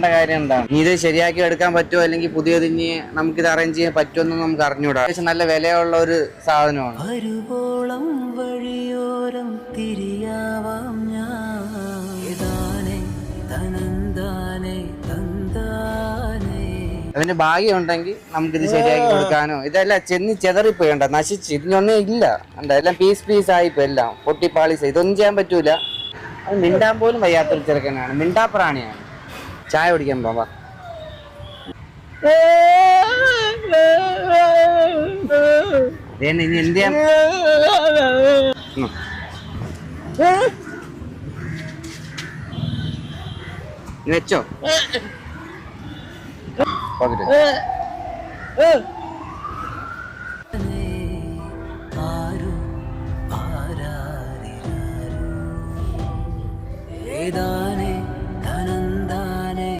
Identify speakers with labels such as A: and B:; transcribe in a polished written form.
A: പറയേണ്ട കാര്യം എന്താണ്? നീ ഇത് ശരിയാക്കി എടുക്കാൻ പറ്റുമോ, അല്ലെങ്കിൽ പുതിയത് ഇനി നമുക്കിത് അറേഞ്ച് ചെയ്യാൻ പറ്റുമെന്ന് നമുക്ക് അറിഞ്ഞൂടാ. പക്ഷെ നല്ല വിലയുള്ള ഒരു സാധനമാണ്.
B: വരുവോളം വഴിയോരം തിരിയാവാം
A: അതിന് ഭാഗ്യം ഉണ്ടെങ്കിൽ നമുക്കിത് ശരിയാക്കി കൊടുക്കാനോ. ഇതെല്ലാം ചെതറിപ്പോയണ്ട, നശിച്ച് ഇതിനൊന്നും ഇല്ല. എല്ലാം പീസ് ആയിപ്പോ, എല്ലാം പൊട്ടിപ്പാളീസ്. ഇതൊന്നും ചെയ്യാൻ പറ്റൂല. അത് മിണ്ടാൻ പോലും വയ്യാത്തൊരു ചെറുക്കനാണ്, മിണ്ടാപ്രാണിയാണ്. ചായ കുടിക്കാൻ പോവാ. ഇനി എന്ത് ചെയ്യാൻ? വെച്ചോ.